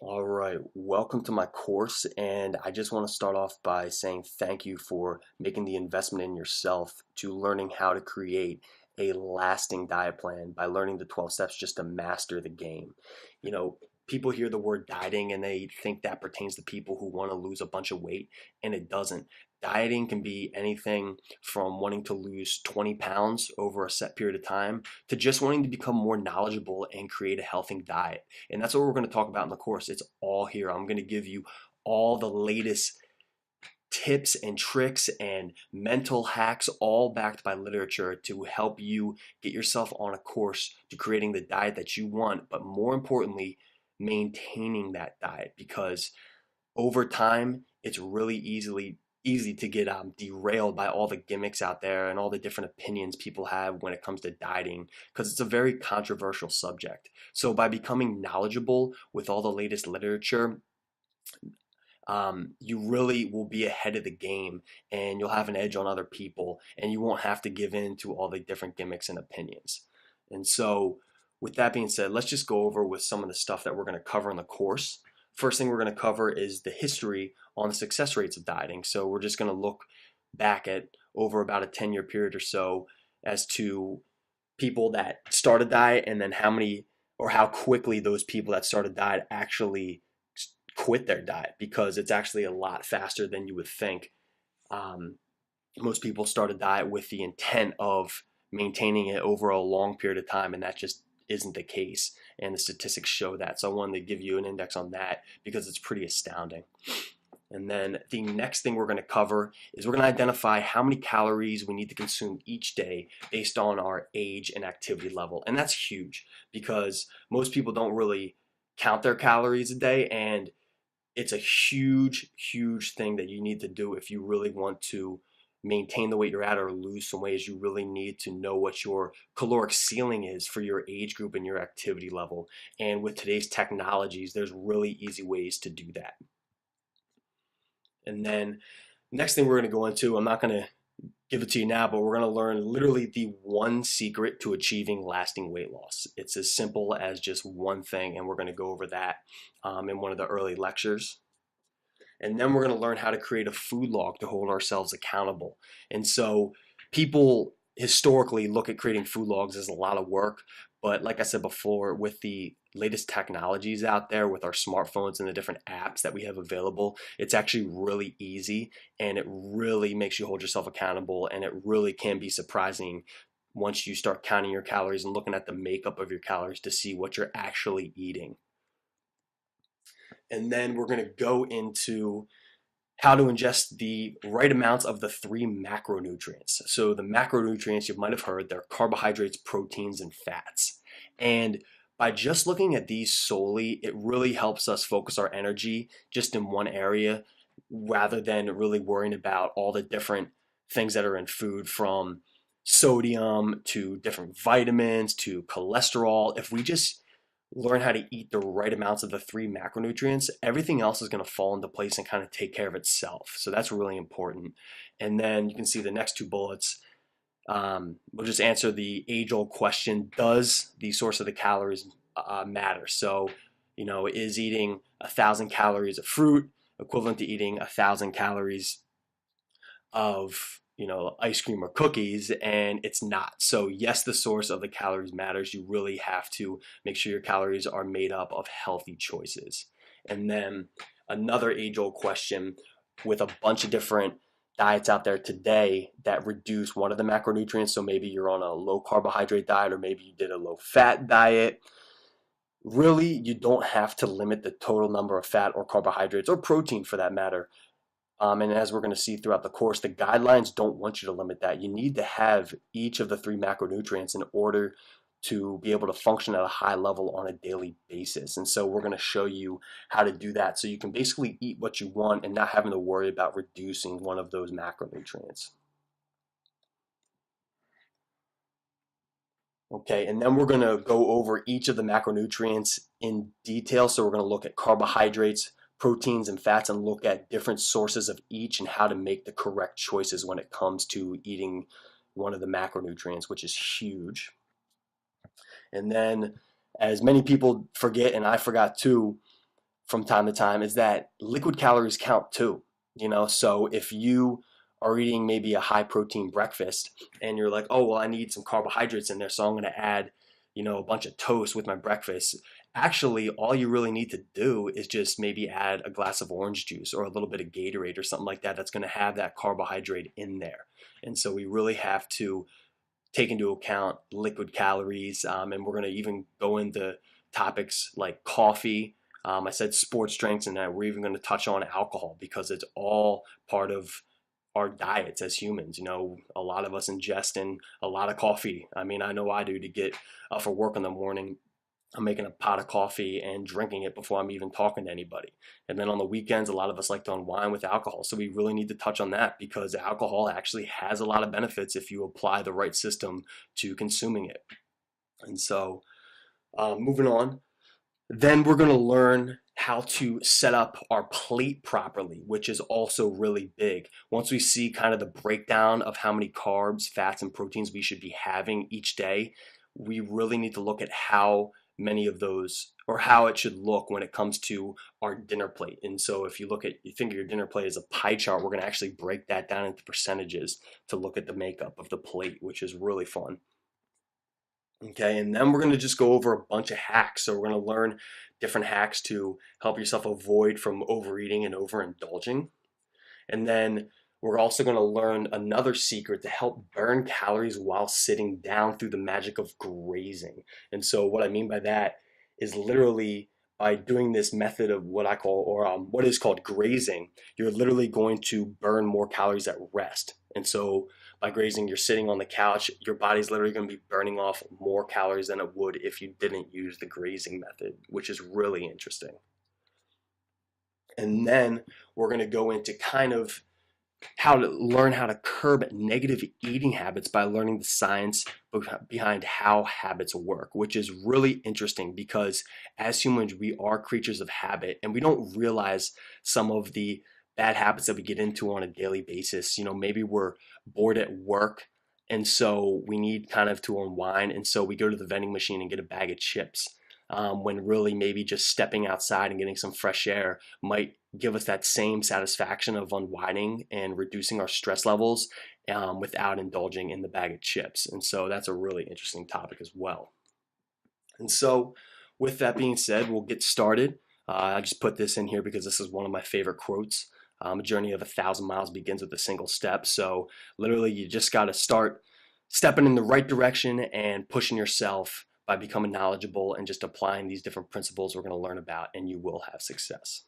All right, welcome to my course, and I just want to start off by saying thank you for making the investment in yourself to learning how to create a lasting diet plan by learning the 12 steps just to master the game. You know, people hear the word dieting and they think that pertains to people who want to lose a bunch of weight, and it doesn't. Dieting can be anything from wanting to lose 20 pounds over a set period of time to just wanting to become more knowledgeable and create a healthy diet. And that's what we're going to talk about in the course. It's all here. I'm going to give you all the latest tips and tricks and mental hacks, all backed by literature to help you get yourself on a course to creating the diet that you want, but more importantly, maintaining that diet because over time, it's really easy to get derailed by all the gimmicks out there and all the different opinions people have when it comes to dieting because it's a very controversial subject. So by becoming knowledgeable with all the latest literature, you really will be ahead of the game and you'll have an edge on other people and you won't have to give in to all the different gimmicks and opinions. And so with that being said, let's just go over with some of the stuff that we're going to cover in the course. First thing we're going to cover is the history on the success rates of dieting. So we're just going to look back at over about a 10-year period or so as to people that started diet and then how many or how quickly those people that started diet actually quit their diet because it's actually a lot faster than you would think. Um, Most people start a diet with the intent of maintaining it over a long period of time, and that just isn't the case. And the statistics show that. So I wanted to give you an index on that because it's pretty astounding. And then the next thing we're going to cover is we're going to identify how many calories we need to consume each day based on our age and activity level. And that's huge because most people don't really count their calories a day, and it's a huge thing that you need to do if you really want to maintain the weight you're at or lose some weight. You really need to know what your caloric ceiling is for your age group and your activity level. And with today's technologies, there's really easy ways to do that. And then next thing we're going to go into, I'm not going to give it to you now, but we're going to learn literally the one secret to achieving lasting weight loss. It's as simple as just one thing, and we're going to go over that in one of the early lectures. And then we're going to learn how to create a food log to hold ourselves accountable. And so people historically look at creating food logs as a lot of work, but like I said before, with the latest technologies out there with our smartphones and the different apps that we have available, it's actually really easy and it really makes you hold yourself accountable, and it really can be surprising once you start counting your calories and looking at the makeup of your calories to see what you're actually eating. And then we're going to go into how to ingest the right amounts of the three macronutrients. So the macronutrients, you might have heard, they're carbohydrates, proteins, and fats. And by just looking at these solely, it really helps us focus our energy just in one area rather than really worrying about all the different things that are in food, from sodium to different vitamins to cholesterol. If we just learn how to eat the right amounts of the three macronutrients, everything else is going to fall into place and kind of take care of itself. So that's really important. And then you can see the next two bullets. We'll just answer the age-old question: does the source of the calories matter? So, is eating 1,000 calories of fruit equivalent to eating 1,000 calories of ice cream or cookies? And it's not. So yes, the source of the calories matters. You really have to make sure your calories are made up of healthy choices. And then another age-old question, with a bunch of different diets out there today that reduce one of the macronutrients. So maybe you're on a low carbohydrate diet, or maybe you did a low fat diet. Really, you don't have to limit the total number of fat or carbohydrates or protein for that matter. And as we're going to see throughout the course, the guidelines don't want you to limit that. You need to have each of the three macronutrients in order to be able to function at a high level on a daily basis. And so we're going to show you how to do that so you can basically eat what you want and not having to worry about reducing one of those macronutrients. Okay, and then we're going to go over each of the macronutrients in detail. So we're going to look at carbohydrates, proteins, and fats, and look at different sources of each and how to make the correct choices when it comes to eating one of the macronutrients, which is huge. And then, as many people forget, and I forgot too, from time to time is that liquid calories count too. So if you are eating maybe a high protein breakfast and you're like, oh, well, I need some carbohydrates in there, so I'm going to add, a bunch of toast with my breakfast. Actually, all you really need to do is just maybe add a glass of orange juice or a little bit of Gatorade or something like that that's going to have that carbohydrate in there. And so we really have to take into account liquid calories, and we're going to even go into topics like coffee. I said sports drinks, and we're even going to touch on alcohol because it's all part of our diets as humans. A lot of us ingest in a lot of coffee. I mean, I know I do to get up for work in the morning. I'm making a pot of coffee and drinking it before I'm even talking to anybody. And then on the weekends, a lot of us like to unwind with alcohol. So we really need to touch on that because alcohol actually has a lot of benefits if you apply the right system to consuming it. And so, moving on, then we're going to learn how to set up our plate properly, which is also really big. Once we see kind of the breakdown of how many carbs, fats, and proteins we should be having each day, we really need to look at how many of those, or how it should look when it comes to our dinner plate. And so if you think of your dinner plate as a pie chart, we're going to actually break that down into percentages to look at the makeup of the plate, which is really fun. Okay, and then we're going to just go over a bunch of hacks. So we're going to learn different hacks to help yourself avoid from overeating and overindulging. And then we're also going to learn another secret to help burn calories while sitting down through the magic of grazing. And so what I mean by that is literally by doing this method of what I call, or what is called grazing, you're literally going to burn more calories at rest. And so by grazing, you're sitting on the couch, your body's literally going to be burning off more calories than it would if you didn't use the grazing method, which is really interesting. And then we're going to go into kind of how to learn how to curb negative eating habits by learning the science behind how habits work, which is really interesting because as humans, we are creatures of habit and we don't realize some of the bad habits that we get into on a daily basis. Maybe we're bored at work and so we need kind of to unwind. And so we go to the vending machine and get a bag of chips. When really maybe just stepping outside and getting some fresh air might give us that same satisfaction of unwinding and reducing our stress levels without indulging in the bag of chips. And so that's a really interesting topic as well. And so with that being said, we'll get started. I just put this in here because this is one of my favorite quotes. A journey of 1,000 miles begins with a single step. So literally you just got to start stepping in the right direction and pushing yourself by becoming knowledgeable and just applying these different principles we're going to learn about, and you will have success.